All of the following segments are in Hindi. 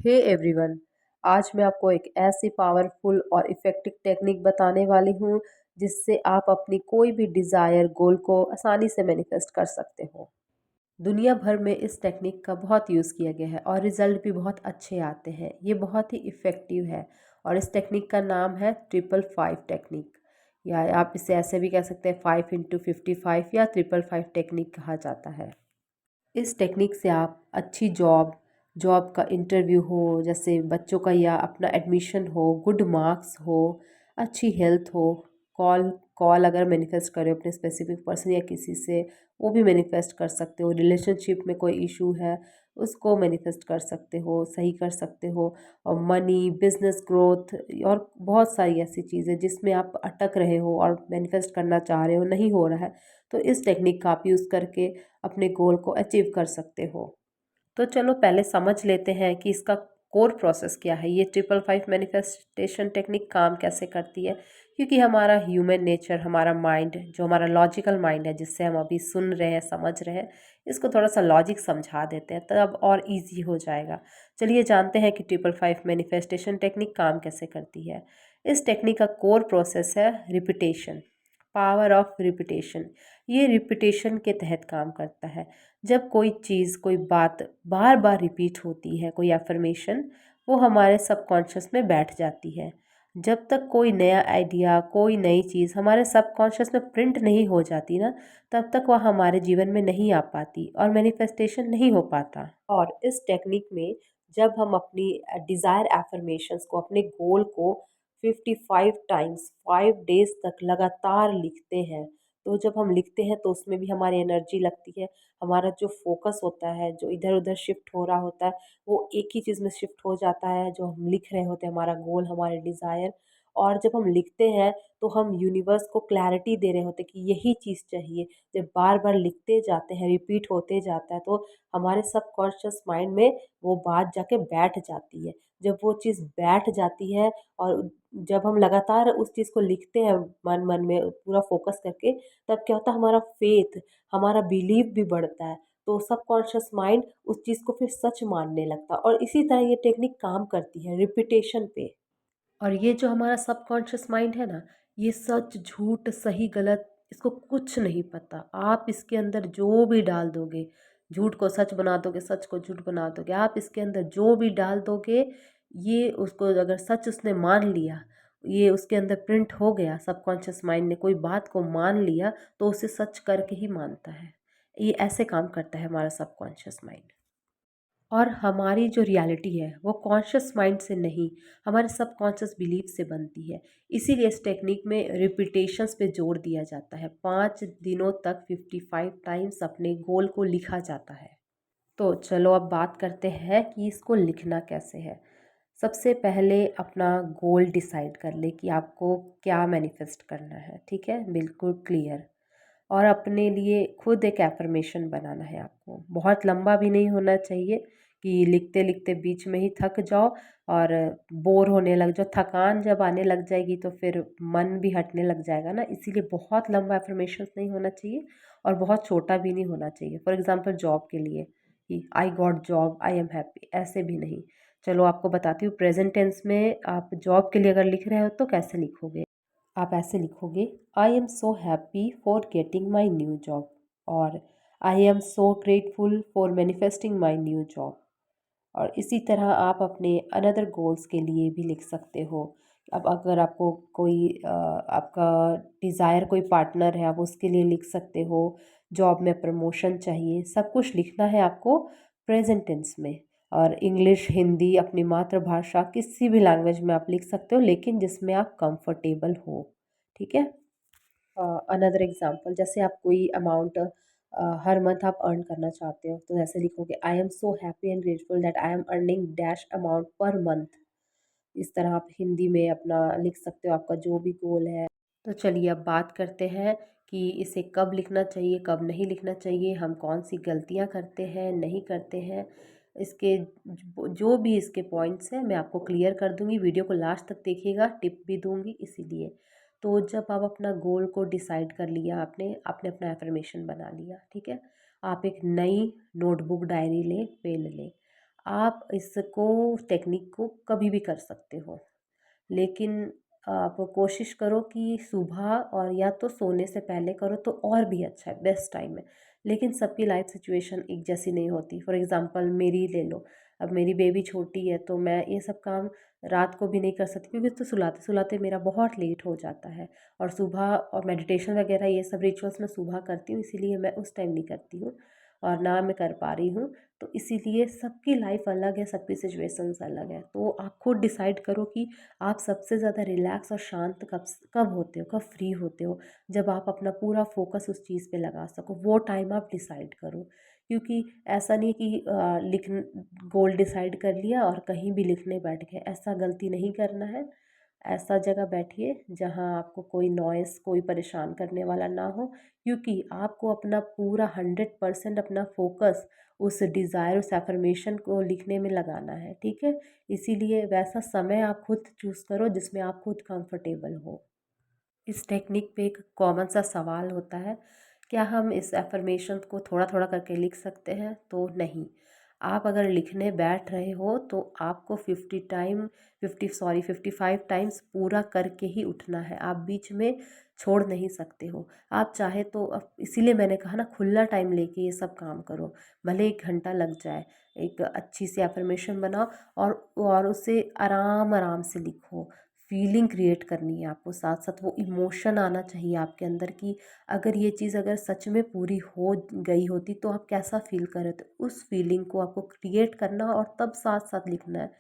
Hey everyone. आज मैं आपको एक ऐसी पावरफुल और इफ़ेक्टिव टेक्निक बताने वाली हूँ जिससे आप अपनी कोई भी डिज़ायर गोल को आसानी से मैनिफेस्ट कर सकते हो। दुनिया भर में इस टेक्निक का बहुत यूज़ किया गया है और रिज़ल्ट भी बहुत अच्छे आते हैं। ये बहुत ही इफ़ेक्टिव है और इस टेक्निक का नाम है 555 टेक्निक, या आप इसे ऐसे भी कह सकते हैं 5 into 55 या 555 टेक्निक कहा जाता है। इस टेक्निक से आप अच्छी जॉब जॉब का इंटरव्यू हो, जैसे बच्चों का, या अपना एडमिशन हो, गुड मार्क्स हो, अच्छी हेल्थ हो, कॉल कॉल अगर मैनिफेस्ट करें अपने स्पेसिफिक पर्सन या किसी से, वो भी मैनिफेस्ट कर सकते हो। रिलेशनशिप में कोई इशू है, उसको मैनिफेस्ट कर सकते हो, सही कर सकते हो। और मनी, बिजनेस ग्रोथ और बहुत सारी ऐसी चीज़ें जिसमें आप अटक रहे हो और मैनिफेस्ट करना चाह रहे हो, नहीं हो रहा है, तो इस टेक्निक का आप यूज़ करके अपने गोल को अचीव कर सकते हो। तो चलो पहले समझ लेते हैं कि इसका कोर प्रोसेस क्या है, ये 555 मैनिफेस्टेशन टेक्निक काम कैसे करती है। क्योंकि हमारा ह्यूमन नेचर, हमारा माइंड, जो हमारा लॉजिकल माइंड है जिससे हम अभी सुन रहे हैं, समझ रहे हैं, इसको थोड़ा सा लॉजिक समझा देते हैं तब और इजी हो जाएगा। चलिए जानते हैं कि 555 मैनिफेस्टेशन टेक्निक काम कैसे करती है। इस टेक्निक का कोर प्रोसेस है रिपीटेशन, पावर ऑफ रिपीटेशन। ये रिपीटेशन के तहत काम करता है। जब कोई चीज़, कोई बात बार बार रिपीट होती है, कोई एफर्मेशन, वो हमारे सबकॉन्शियस में बैठ जाती है। जब तक कोई नया आइडिया, कोई नई चीज़ हमारे सबकॉन्शियस में प्रिंट नहीं हो जाती ना, तब तक वह हमारे जीवन में नहीं आ पाती और मैनिफेस्टेशन नहीं हो पाता। और इस टेक्निक में जब हम अपनी डिज़ायर एफर्मेशंस को, अपने गोल को 55 टाइम्स 5 डेज़ तक लगातार लिखते हैं, तो जब हम लिखते हैं तो उसमें भी हमारी एनर्जी लगती है। हमारा जो फ़ोकस होता है, जो इधर-उधर शिफ्ट हो रहा होता है, वो एक ही चीज़ में शिफ्ट हो जाता है, जो हम लिख रहे होते हैं, हमारा गोल, हमारे डिज़ायर। और जब हम लिखते हैं, तो हम यूनिवर्स को क्लैरिटी दे रहे होते हैं कि यही चीज़ चाहिए। जब बार-बार लिखते जाते हैं, रिपीट होते जाता है, तो हमारे सबकॉन्शियस माइंड में वो बात जाके बैठ जाती है। जब वो चीज़ बैठ जाती है और जब हम लगातार उस चीज़ को लिखते हैं मन-मन में पूरा फ़ोकस करके, तब क्या होता है, हमारा फ़ेथ, हमारा बिलीव भी बढ़ता है। तो सबकॉन्शियस माइंड उस चीज़ को फिर सच मानने लगता है और इसी तरह ये टेक्निक काम करती है रिपिटेशन पे। और ये जो हमारा सबकॉन्शियस माइंड है ना, ये सच, झूठ, सही, गलत, इसको कुछ नहीं पता। आप इसके अंदर जो भी डाल दोगे, झूठ को सच बना दोगे, सच को झूठ बना दोगे, आप इसके अंदर जो भी डाल दोगे, ये उसको अगर सच उसने मान लिया, ये उसके अंदर प्रिंट हो गया, सबकॉन्शियस माइंड ने कोई बात को मान लिया, तो उसे सच करके ही मानता है। ये ऐसे काम करता है हमारा सबकॉन्शियस माइंड। और हमारी जो रियलिटी है वो कॉन्शियस माइंड से नहीं, हमारे सबकॉन्शियस बिलीफ से बनती है। इसीलिए इस टेक्निक में रिपीटेशंस पे जोर दिया जाता है। 5 दिनों तक 55 टाइम्स अपने गोल को लिखा जाता है। तो चलो अब बात करते हैं कि इसको लिखना कैसे है। सबसे पहले अपना गोल डिसाइड कर ले कि आपको क्या मैनिफेस्ट करना है, ठीक है, बिल्कुल क्लियर। और अपने लिए खुद एक एफर्मेशन बनाना है आपको। बहुत लंबा भी नहीं होना चाहिए कि लिखते-लिखते बीच में ही थक जाओ और बोर होने लग जाओ। थकान जब आने लग जाएगी तो फिर मन भी हटने लग जाएगा ना, इसीलिए बहुत लंबा एफर्मेशंस नहीं होना चाहिए और बहुत छोटा भी नहीं होना चाहिए। फॉर एग्ज़ाम्पल जॉब के लिए कि I got job, I am happy, ऐसे भी नहीं। चलो आपको बताती हूँ, प्रेज़ेंट टेंस में आप जॉब के लिए अगर लिख रहे हो तो कैसे लिखोगे? आप ऐसे लिखोगे, I am so happy for getting my new job, और I am so grateful for manifesting my new job. और इसी तरह आप अपने अनदर गोल्स के लिए भी लिख सकते हो। अब अगर आपको कोई आपका डिज़ायर कोई पार्टनर है, आप उसके लिए लिख सकते हो। जॉब में प्रमोशन चाहिए, सब कुछ लिखना है आपको प्रेजेंट टेंस में। और इंग्लिश, हिंदी, अपनी मातृभाषा, किसी भी लैंग्वेज में आप लिख सकते हो, लेकिन जिसमें आप कंफर्टेबल हो, ठीक है। अनदर एग्जांपल, जैसे आप कोई अमाउंट हर मंथ आप अर्न करना चाहते हो, तो ऐसे लिखोगे, I am so happy and grateful that I am earning dash amount per month. इस तरह आप हिंदी में अपना लिख सकते हो, आपका जो भी गोल है। तो चलिए अब बात करते हैं कि इसे कब लिखना चाहिए, कब नहीं लिखना चाहिए, हम कौन सी गलतियां करते हैं, नहीं करते हैं। इसके जो भी इसके पॉइंट्स हैं मैं आपको क्लियर कर दूंगी, वीडियो को लास्ट तक देखिएगा, टिप भी दूंगी इसीलिए। तो जब आप अपना गोल को डिसाइड कर लिया, आपने आपने अपना एफर्मेशन बना लिया, ठीक है, आप एक नई नोटबुक, डायरी लें, पेन लें। आप इसको टेक्निक को कभी भी कर सकते हो, लेकिन आप कोशिश करो कि सुबह और या तो सोने से पहले करो तो और भी अच्छा है, बेस्ट टाइम है। लेकिन सबकी लाइफ सिचुएशन एक जैसी नहीं होती। फॉर एग्ज़ाम्पल मेरी ले लो, अब मेरी बेबी छोटी है तो मैं ये सब काम रात को भी नहीं कर सकती क्योंकि उसको सुलाते-सुलाते मेरा बहुत लेट हो जाता है। और सुबह और मेडिटेशन वगैरह ये सब रिचुअल्स मैं सुबह करती हूँ, इसीलिए मैं उस टाइम नहीं करती हूँ और ना मैं कर पा रही हूँ। तो इसीलिए सबकी लाइफ अलग है, सबकी सिचुएशंस अलग है। तो आप खुद डिसाइड करो कि आप सबसे ज़्यादा रिलैक्स और शांत कब होते हो, कब फ्री होते हो, जब आप अपना पूरा फोकस उस चीज़ पे लगा सको, वो टाइम आप डिसाइड करो। क्योंकि ऐसा नहीं कि लिख गोल डिसाइड कर लिया और कहीं भी लिखने बैठ गए, ऐसा गलती नहीं करना है। ऐसा जगह बैठिए जहाँ आपको कोई नॉइज़, कोई परेशान करने वाला ना हो, क्योंकि आपको अपना पूरा 100% अपना फोकस उस डिज़ायर, उस अफ़र्मेशन को लिखने में लगाना है, ठीक है? इसीलिए वैसा समय आप खुद चूज़ करो जिसमें आप खुद कंफर्टेबल हो। इस टेक्निक पे एक कॉमन सा सवाल होता है, क्या हम इस अफ़र्मेशन को थोड़ा-थोड़ा करके लिख सकते हैं? तो नहीं। आप अगर लिखने बैठ रहे हो तो आपको 55 टाइम्स पूरा करके ही उठना है। आप बीच में छोड़ नहीं सकते हो। आप चाहे तो इसीलिए मैंने कहा ना, खुला टाइम लेके ये सब काम करो। भले 1 घंटा लग जाए, एक अच्छी सी अफ़र्मेशन बनाओ और उसे आराम-आराम से लिखो। फीलिंग क्रिएट करनी है आपको, साथ साथ वो इमोशन आना चाहिए आपके अंदर कि अगर ये चीज़ अगर सच में पूरी हो गई होती तो आप कैसा फील कर रहे थे, उस फीलिंग को आपको क्रिएट करना और तब साथ साथ लिखना है।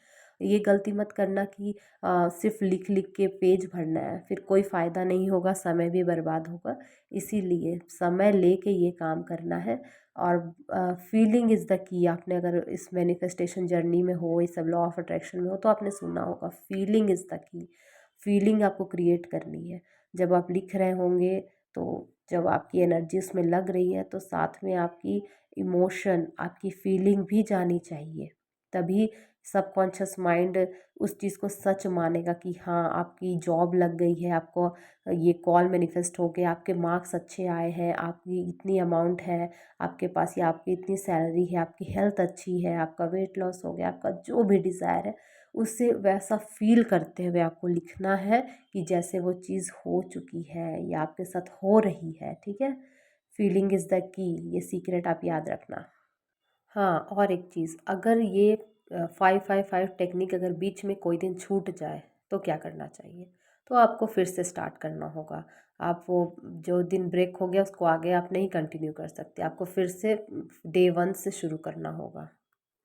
ये गलती मत करना कि सिर्फ लिख लिख के पेज भरना है, फिर कोई फ़ायदा नहीं होगा, समय भी बर्बाद होगा। इसीलिए समय लेके ये काम करना है। और फीलिंग इज़ द की। आपने अगर इस मैनिफेस्टेशन जर्नी में हो, इस सब लॉ ऑफ अट्रैक्शन में हो, तो आपने सुना होगा, feeling is the key. Feeling आपको क्रिएट करनी है। जब आप लिख रहे होंगे तो जब आपकी एनर्जी उसमें लग रही है तो साथ में आपकी इमोशन, आपकी फीलिंग भी जानी चाहिए। तभी सबकॉन्शियस माइंड उस चीज़ को सच मानेगा कि हाँ, आपकी जॉब लग गई है, आपको ये कॉल मैनिफेस्ट हो गया, आपके मार्क्स अच्छे आए हैं, आपकी इतनी अमाउंट है आपके पास, या आपकी इतनी सैलरी है, आपकी हेल्थ अच्छी है, आपका वेट लॉस हो गया, आपका जो भी डिज़ायर है उससे वैसा फ़ील करते हुए आपको लिखना है कि जैसे वो चीज़ हो चुकी है या आपके साथ हो रही है, ठीक है? फीलिंग इज़ द की, ये सीक्रेट आप याद रखना। हाँ, और एक चीज़, अगर ये 5-5-5 टेक्निक अगर बीच में कोई दिन छूट जाए तो क्या करना चाहिए? तो आपको फिर से स्टार्ट करना होगा। आप वो जो दिन ब्रेक हो गया उसको आगे आप नहीं कंटिन्यू कर सकते, आपको फिर से डे 1 से शुरू करना होगा।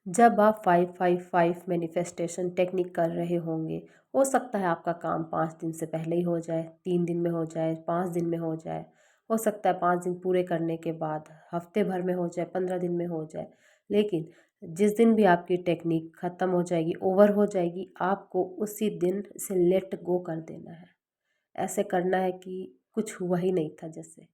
जब आप 5-5-5 मैनिफेस्टेशन टेक्निक कर रहे होंगे, हो सकता है आपका काम 5 दिन से पहले ही हो जाए, 3 दिन में हो जाए, 5 दिन में हो जाए। हो सकता है 5 दिन पूरे करने के बाद हफ्ते भर में हो जाए, 15 दिन में हो जाए। लेकिन जिस दिन भी आपकी टेक्निक ख़त्म हो जाएगी, ओवर हो जाएगी, आपको उसी दिन इसे लेट गो कर देना है। ऐसे करना है कि कुछ हुआ ही नहीं था जैसे।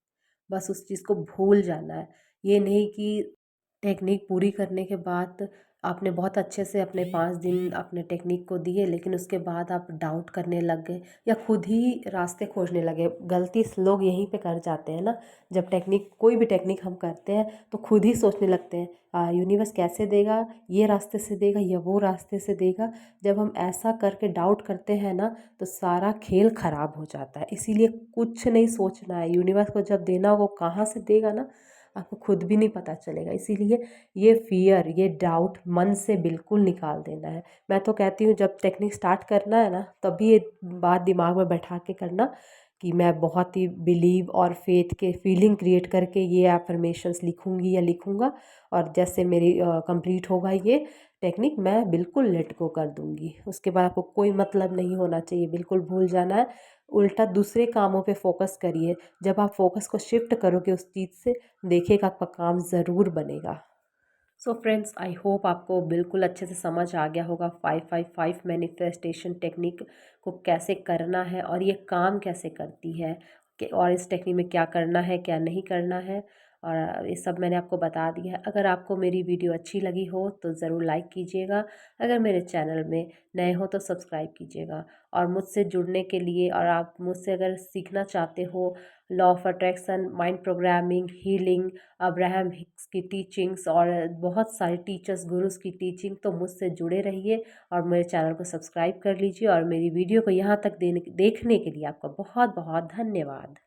बस उस चीज़ को भूल जाना है। ये नहीं कि टेक्निक पूरी करने के बाद आपने बहुत अच्छे से अपने 5 दिन अपने टेक्निक को दिए, लेकिन उसके बाद आप डाउट करने लग गए या खुद ही रास्ते खोजने लगे। गलती लोग यहीं पे कर जाते हैं ना, जब टेक्निक, कोई भी टेक्निक हम करते हैं तो खुद ही सोचने लगते हैं यूनिवर्स कैसे देगा, ये रास्ते से देगा या वो रास्ते से देगा। जब हम ऐसा करके डाउट करते हैं ना तो सारा खेल ख़राब हो जाता है। इसीलिए कुछ नहीं सोचना है, यूनिवर्स को जब देना वो कहाँ से देगा ना, आपको खुद भी नहीं पता चलेगा। इसीलिए ये फ़ियर, ये डाउट मन से बिल्कुल निकाल देना है। मैं तो कहती हूँ जब टेक्निक स्टार्ट करना है ना, तभी ये बात दिमाग में बैठा के करना कि मैं बहुत ही बिलीव और फ़ेथ के फीलिंग क्रिएट करके ये अफ़र्मेशंस लिखूँगी या लिखूँगा, और जैसे मेरी कंप्लीट होगा ये टेक्निक, मैं बिल्कुल लेट गो कर दूँगी। उसके बाद आपको कोई मतलब नहीं होना चाहिए, बिल्कुल भूल जाना है। उल्टा दूसरे कामों पे फ़ोकस करिए। जब आप फ़ोकस को शिफ्ट करोगे उस चीज़ से, देखिएगा आपका काम ज़रूर बनेगा। सो फ्रेंड्स, आई होप आपको बिल्कुल अच्छे से समझ आ गया होगा 5-5-5 मैनिफेस्टेशन टेक्निक को कैसे करना है और ये काम कैसे करती है, कि और इस टेक्निक में क्या करना है क्या नहीं करना है। और ये सब मैंने आपको बता दिया है। अगर आपको मेरी वीडियो अच्छी लगी हो तो ज़रूर लाइक कीजिएगा। अगर मेरे चैनल में नए हो तो सब्सक्राइब कीजिएगा। और मुझसे जुड़ने के लिए और आप मुझसे अगर सीखना चाहते हो law of attraction, mind programming, healing, Abraham Hicks की टीचिंग्स और बहुत सारे टीचर्स गुरुज़ की टीचिंग, तो मुझसे जुड़े रहिए और मेरे चैनल को सब्सक्राइब कर लीजिए। और मेरी वीडियो को यहाँ तक देखने के लिए आपका बहुत बहुत धन्यवाद।